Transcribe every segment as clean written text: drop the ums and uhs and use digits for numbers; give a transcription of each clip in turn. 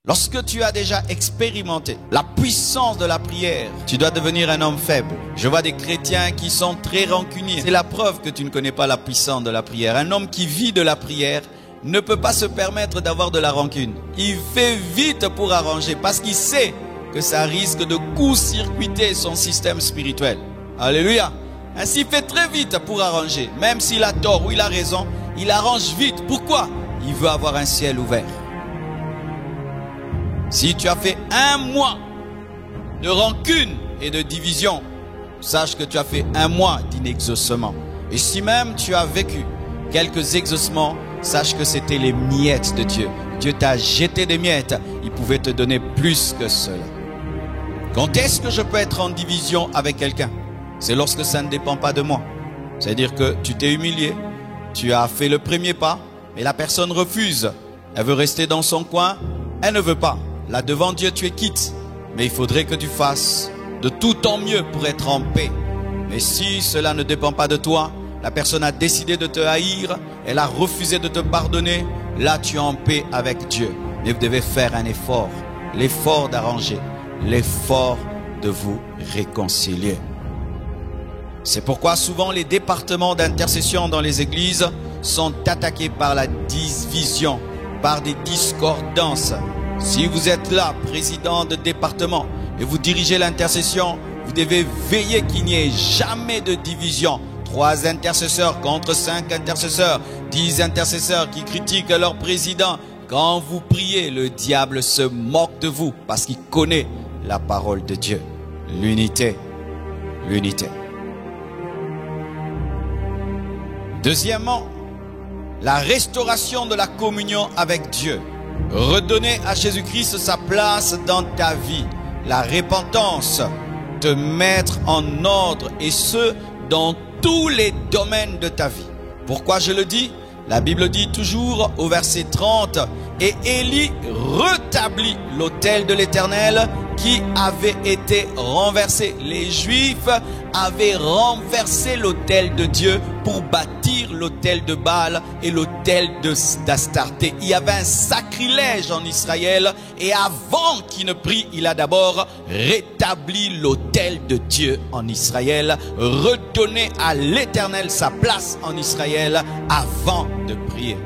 Lorsque tu as déjà expérimenté la puissance de la prière, tu dois devenir un homme faible. Je vois des chrétiens qui sont très rancuniers. C'est la preuve que tu ne connais pas la puissance de la prière. Un homme qui vit de la prière ne peut pas se permettre d'avoir de la rancune. Il fait vite pour arranger parce qu'il sait que ça risque de court-circuiter son système spirituel. Alléluia. Ainsi, il fait très vite pour arranger. Même s'il a tort ou il a raison, il arrange vite. Pourquoi? Il veut avoir un ciel ouvert. Si tu as fait un mois de rancune et de division, sache que tu as fait un mois d'inexaucement. Et si même tu as vécu quelques exaucements, sache que c'était les miettes de Dieu. Dieu t'a jeté des miettes, il pouvait te donner plus que cela. Quand est-ce que je peux être en division avec quelqu'un? C'est lorsque ça ne dépend pas de moi. C'est-à-dire que tu t'es humilié, tu as fait le premier pas, mais la personne refuse. Elle veut rester dans son coin, elle ne veut pas. Là devant Dieu tu es quitte, mais il faudrait que tu fasses de tout ton mieux pour être en paix. Mais si cela ne dépend pas de toi, la personne a décidé de te haïr, elle a refusé de te pardonner, là tu es en paix avec Dieu. Mais vous devez faire un effort, l'effort d'arranger, l'effort de vous réconcilier. C'est pourquoi souvent les départements d'intercession dans les églises sont attaqués par la division, par des discordances. Si vous êtes là, président de département, et vous dirigez l'intercession, vous devez veiller qu'il n'y ait jamais de division. 3 intercesseurs contre 5 intercesseurs, 10 intercesseurs qui critiquent leur président. Quand vous priez, le diable se moque de vous parce qu'il connaît la parole de Dieu. L'unité, l'unité. Deuxièmement, la restauration de la communion avec Dieu. Redonner à Jésus-Christ sa place dans ta vie. La repentance, te mettre en ordre et ce, dans tous les domaines de ta vie. Pourquoi je le dis? La Bible dit toujours au verset 30, et Élie rétablit l'autel de l'Éternel qui avait été renversé. Les Juifs avaient renversé l'autel de Dieu pour bâtir l'autel de Baal et l'autel d'Astarté. Il y avait un sacrilège en Israël et avant qu'il ne prie, il a d'abord rétabli l'autel de Dieu en Israël, redonné à l'Éternel sa place en Israël avant de prier.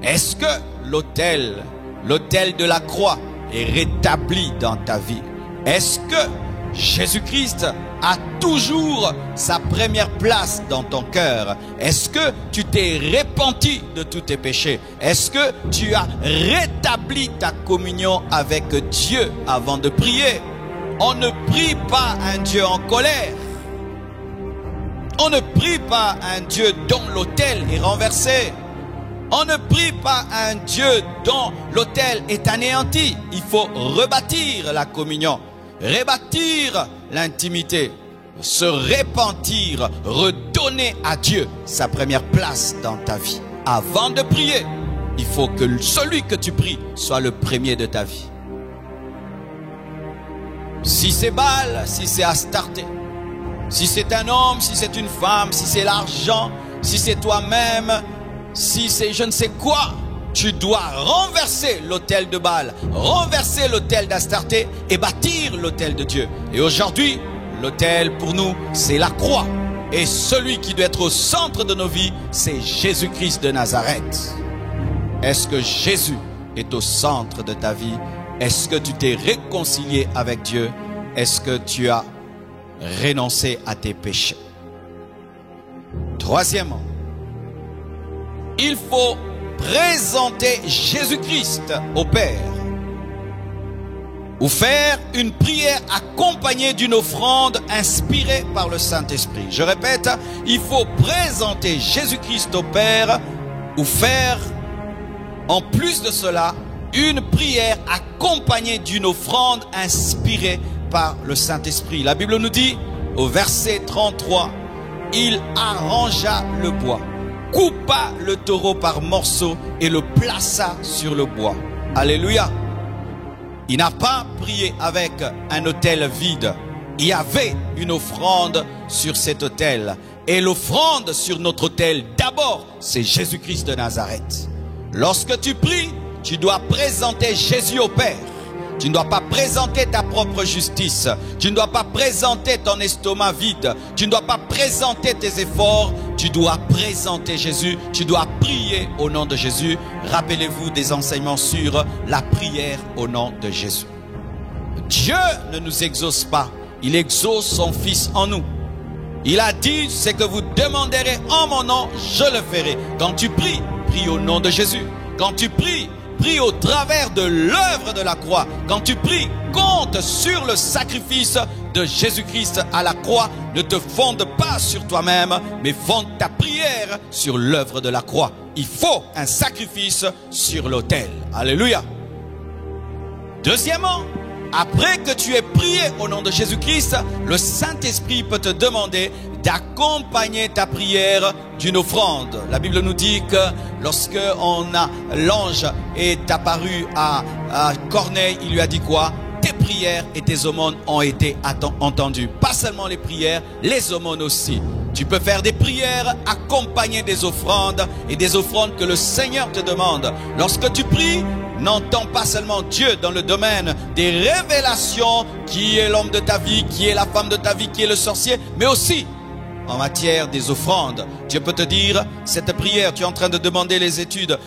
Est-ce que l'autel de la croix est rétabli dans ta vie? Est-ce que Jésus-Christ a toujours sa première place dans ton cœur? Est-ce que tu t'es repenti de tous tes péchés? Est-ce que tu as rétabli ta communion avec Dieu avant de prier? On ne prie pas un Dieu en colère. On ne prie pas un Dieu dont l'autel est renversé. On ne prie pas un Dieu dont l'autel est anéanti. Il faut rebâtir la communion, rebâtir l'intimité, se repentir, redonner à Dieu sa première place dans ta vie. Avant de prier, il faut que celui que tu pries soit le premier de ta vie. Si c'est Baal, si c'est Astarté, si c'est un homme, si c'est une femme, si c'est l'argent, si c'est toi-même, si c'est je ne sais quoi, tu dois renverser l'autel de Baal, renverser l'autel d'Astarté et bâtir l'autel de Dieu. Et aujourd'hui, l'autel pour nous, c'est la croix. Et celui qui doit être au centre de nos vies, c'est Jésus-Christ de Nazareth. Est-ce que Jésus est au centre de ta vie? Est-ce que tu t'es réconcilié avec Dieu? Est-ce que tu as renoncé à tes péchés? Troisièmement, il faut présenter Jésus-Christ au Père ou faire une prière accompagnée d'une offrande inspirée par le Saint-Esprit. Je répète, il faut présenter Jésus-Christ au Père ou faire, en plus de cela, une prière accompagnée d'une offrande inspirée par le Saint-Esprit. La Bible nous dit, au verset 33, « Il arrangea le bois, coupa le taureau par morceaux et le plaça sur le bois. » Alléluia. Il n'a pas prié avec un autel vide. Il y avait une offrande sur cet autel. Et l'offrande sur notre autel, d'abord, c'est Jésus-Christ de Nazareth. Lorsque tu pries, tu dois présenter Jésus au Père. Tu ne dois pas présenter ta propre justice. Tu ne dois pas présenter ton estomac vide. Tu ne dois pas présenter tes efforts. Tu dois présenter Jésus. Tu dois prier au nom de Jésus. Rappelez-vous des enseignements sur la prière au nom de Jésus. Dieu ne nous exauce pas. Il exauce son Fils en nous. Il a dit, ce que vous demanderez en mon nom, je le ferai. Quand tu pries, prie au nom de Jésus. Quand tu prie, prie au travers de l'œuvre de la croix. Quand tu pries, compte sur le sacrifice de Jésus-Christ à la croix. Ne te fonde pas sur toi-même, mais fonde ta prière sur l'œuvre de la croix. Il faut un sacrifice sur l'autel. Alléluia. Deuxièmement, après que tu aies prié au nom de Jésus-Christ, le Saint-Esprit peut te demander d'accompagner ta prière d'une offrande. La Bible nous dit que lorsque l'ange est apparu à Corneille, il lui a dit quoi? Tes prières et tes aumônes ont été entendues. Pas seulement les prières, les aumônes aussi. Tu peux faire des prières accompagnées des offrandes et des offrandes que le Seigneur te demande. Lorsque tu pries, n'entends pas seulement Dieu dans le domaine des révélations, qui est l'homme de ta vie, qui est la femme de ta vie, qui est le sorcier, mais aussi en matière des offrandes. Dieu peut te dire, cette prière, tu es en train de demander les études,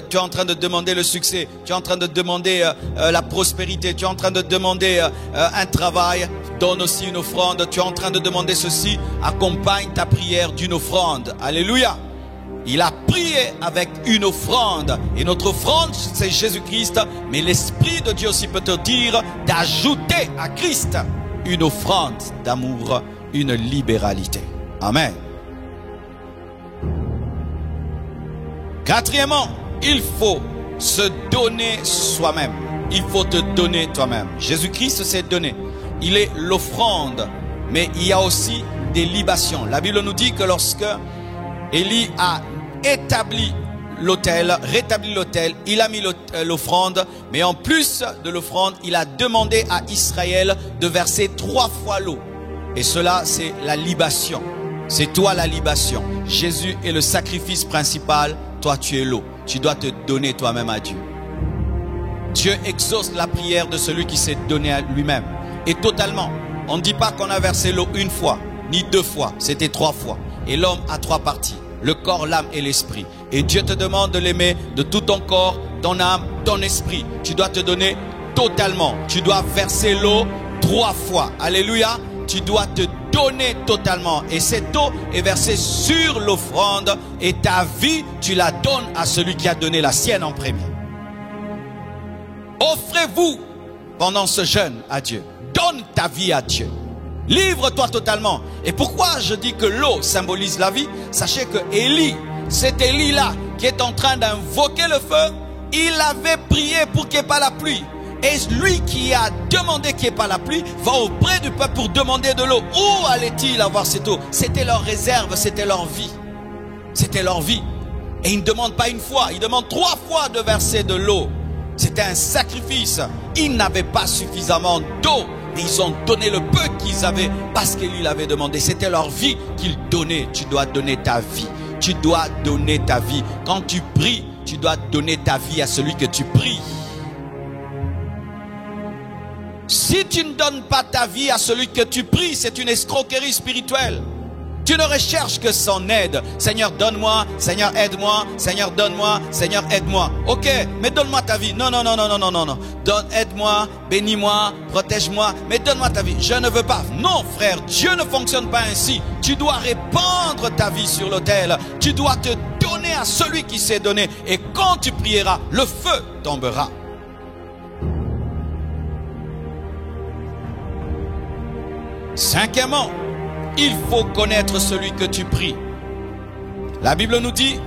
tu es en train de demander le succès, tu es en train de demander la prospérité, tu es en train de demander un travail, donne aussi une offrande, tu es en train de demander ceci, accompagne ta prière d'une offrande. Alléluia. Il a prié avec une offrande. Et notre offrande, c'est Jésus-Christ. Mais l'Esprit de Dieu aussi peut te dire d'ajouter à Christ une offrande d'amour, une libéralité. Amen. Quatrièmement, il faut se donner soi-même. Il faut te donner toi-même. Jésus-Christ s'est donné. Il est l'offrande. Mais il y a aussi des libations. La Bible nous dit que lorsque Élie a établi l'autel, rétabli l'autel, il a mis l'offrande, mais en plus de l'offrande, il a demandé à Israël de verser 3 fois l'eau. Et cela, c'est la libation. C'est toi la libation. Jésus est le sacrifice principal, toi tu es l'eau. Tu dois te donner toi-même à Dieu. Dieu exauce la prière de celui qui s'est donné à lui-même. Et totalement. On ne dit pas qu'on a versé l'eau une fois, ni 2 fois, c'était 3 fois. Et l'homme a 3 parties. Le corps, l'âme et l'esprit. Et Dieu te demande de l'aimer de tout ton corps, ton âme, ton esprit. Tu dois te donner totalement. Tu dois verser l'eau 3 fois. Alléluia. Tu dois te donner totalement. Et cette eau est versée sur l'offrande. Et ta vie, tu la donnes à celui qui a donné la sienne en premier. Offrez-vous pendant ce jeûne à Dieu. Donne ta vie à Dieu. Livre-toi totalement. Et pourquoi je dis que l'eau symbolise la vie? Sachez que Élie, cet Élie-là qui est en train d'invoquer le feu, il avait prié pour qu'il n'y ait pas la pluie. Et lui qui a demandé qu'il n'y ait pas la pluie va auprès du peuple pour demander de l'eau. Où allait-il avoir cette eau? C'était leur réserve, c'était leur vie. C'était leur vie. Et ils ne demandent pas une fois, ils demandent 3 fois de verser de l'eau. C'était un sacrifice. Ils n'avaient pas suffisamment d'eau. Et ils ont donné le peu qu'ils avaient parce qu'il avait demandé. C'était leur vie qu'ils donnaient. Tu dois donner ta vie. Tu dois donner ta vie. Quand tu pries, tu dois donner ta vie à celui que tu pries. Si tu ne donnes pas ta vie à celui que tu pries, c'est une escroquerie spirituelle. Tu ne recherches que son aide. Seigneur, donne-moi. Seigneur, aide-moi. Seigneur, donne-moi. Seigneur, aide-moi. Ok, mais donne-moi ta vie. Non, non, non, non, non, non, non, non. Aide-moi, bénis-moi, protège-moi. Mais donne-moi ta vie. Je ne veux pas. Non, frère, Dieu ne fonctionne pas ainsi. Tu dois répandre ta vie sur l'autel. Tu dois te donner à celui qui s'est donné. Et quand tu prieras, le feu tombera. Cinquièmement, il faut connaître celui que tu pries. La Bible nous dit,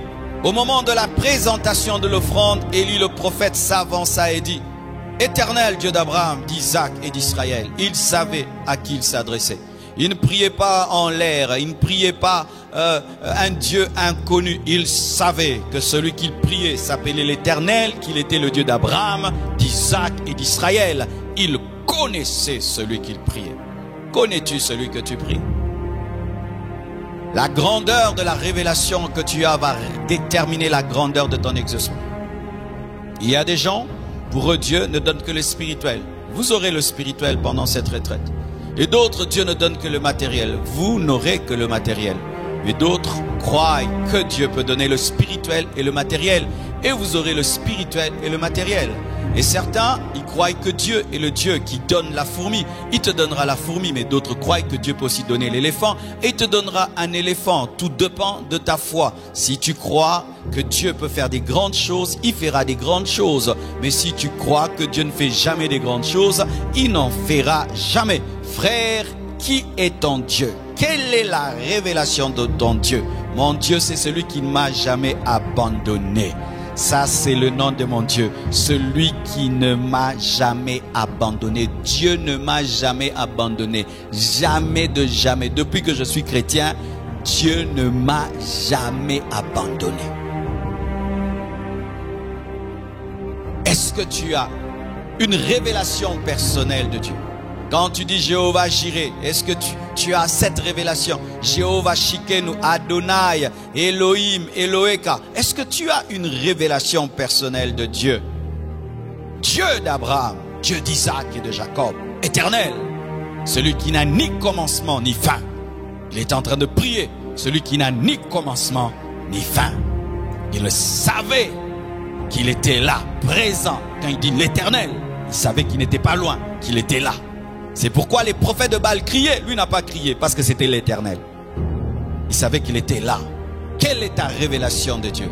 au moment de la présentation de l'offrande, Élie le prophète s'avança et dit, Éternel Dieu d'Abraham, d'Isaac et d'Israël. Il savait à qui il s'adressait. Il ne priait pas en l'air, il ne priait pas un Dieu inconnu. Il savait que celui qu'il priait s'appelait l'Éternel, qu'il était le Dieu d'Abraham, d'Isaac et d'Israël. Il connaissait celui qu'il priait. Connais-tu celui que tu pries? La grandeur de la révélation que tu as va déterminer la grandeur de ton exaucement. Il y a des gens, pour eux, Dieu ne donne que le spirituel. Vous aurez le spirituel pendant cette retraite. Et d'autres, Dieu ne donne que le matériel. Vous n'aurez que le matériel. Et d'autres croient que Dieu peut donner le spirituel et le matériel. Et vous aurez le spirituel et le matériel. Et certains, ils croient que Dieu est le Dieu qui donne la fourmi. Il te donnera la fourmi, mais d'autres croient que Dieu peut aussi donner l'éléphant. Et il te donnera un éléphant. Tout dépend de ta foi. Si tu crois que Dieu peut faire des grandes choses, il fera des grandes choses. Mais si tu crois que Dieu ne fait jamais des grandes choses, il n'en fera jamais. Frère, qui est ton Dieu? Quelle est la révélation de ton Dieu? Mon Dieu, c'est celui qui ne m'a jamais abandonné. Ça, c'est le nom de mon Dieu. Celui qui ne m'a jamais abandonné. Dieu ne m'a jamais abandonné. Jamais de jamais. Depuis que je suis chrétien, Dieu ne m'a jamais abandonné. Est-ce que tu as une révélation personnelle de Dieu? Quand tu dis Jéhovah Jireh, est-ce que tu as cette révélation? Jéhovah Shikenu, Adonai, Elohim, Eloheka. Est-ce que tu as une révélation personnelle de Dieu? Dieu d'Abraham, Dieu d'Isaac et de Jacob, éternel. Celui qui n'a ni commencement ni fin. Il est en train de prier. Celui qui n'a ni commencement ni fin. Il le savait qu'il était là, présent. Quand il dit l'éternel, il savait qu'il n'était pas loin, qu'il était là. C'est pourquoi les prophètes de Baal criaient. Lui n'a pas crié parce que c'était l'Éternel. Il savait qu'il était là. Quelle est ta révélation de Dieu?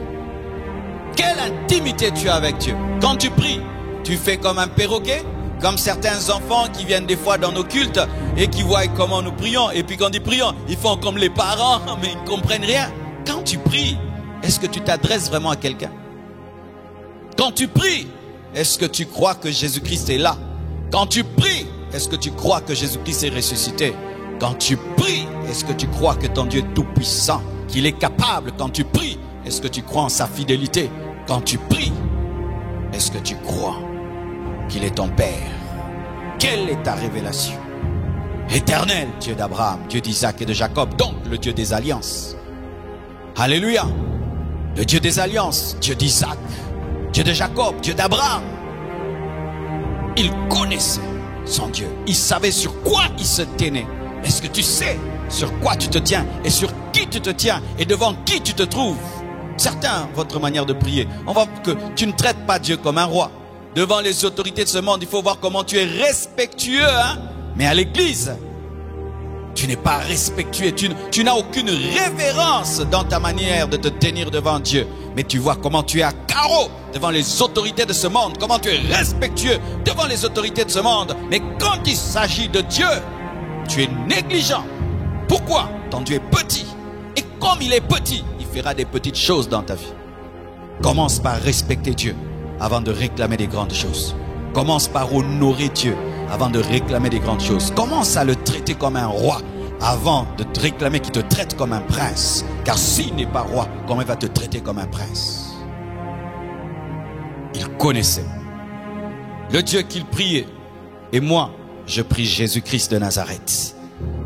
Quelle intimité tu as avec Dieu? Quand tu pries, tu fais comme un perroquet, comme certains enfants qui viennent des fois dans nos cultes et qui voient comment nous prions. Et puis quand ils prient, ils font comme les parents, mais ils ne comprennent rien. Quand tu pries, est-ce que tu t'adresses vraiment à quelqu'un? Quand tu pries, est-ce que tu crois que Jésus-Christ est là? Quand tu pries, est-ce que tu crois que Jésus-Christ est ressuscité? Quand tu pries, est-ce que tu crois que ton Dieu est tout puissant, qu'il est capable? Quand tu pries, est-ce que tu crois en sa fidélité? Quand tu pries, est-ce que tu crois qu'il est ton Père? Quelle est ta révélation? Éternel, Dieu d'Abraham, Dieu d'Isaac et de Jacob, donc le Dieu des alliances. Alléluia. Le Dieu des alliances, Dieu d'Isaac, Dieu de Jacob, Dieu d'Abraham. Il connaissait son Dieu. Il savait sur quoi il se tenait. Est-ce que tu sais sur quoi tu te tiens et sur qui tu te tiens et devant qui tu te trouves? Certains, votre manière de prier, on voit que tu ne traites pas Dieu comme un roi. Devant les autorités de ce monde, il faut voir comment tu es respectueux. Mais à l'église, tu n'es pas respectueux. Tu n'as aucune révérence dans ta manière de te tenir devant Dieu. Mais tu vois comment tu es à carreau devant les autorités de ce monde. Comment tu es respectueux devant les autorités de ce monde. Mais quand il s'agit de Dieu, tu es négligent. Pourquoi? Ton Dieu est petit. Et comme il est petit, il fera des petites choses dans ta vie. Commence par respecter Dieu avant de réclamer des grandes choses. Commence par honorer Dieu avant de réclamer des grandes choses. Commence à le traiter comme un roi avant de te réclamer qu'il te traite comme un prince. Car s'il n'est pas roi, comment il va te traiter comme un prince? Il connaissait le Dieu qu'il priait. Et moi, je prie Jésus-Christ de Nazareth.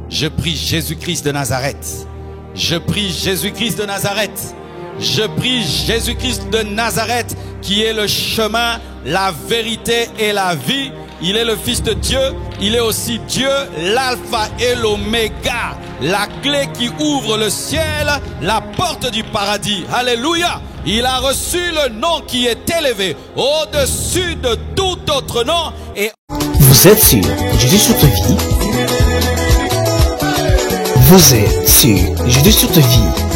Je prie Jésus-Christ de Nazareth. Je prie Jésus-Christ de Nazareth. Je prie Jésus-Christ de Nazareth qui est le chemin, la vérité et la vie. Il est le Fils de Dieu. Il est aussi Dieu, l'alpha et l'oméga. La clé qui ouvre le ciel, la porte du paradis. Alléluia. Il a reçu le nom qui est élevé au-dessus de tout autre nom. Et vous êtes sur Jésus sur ta vie. Vous êtes sur Jésus sur ta vie.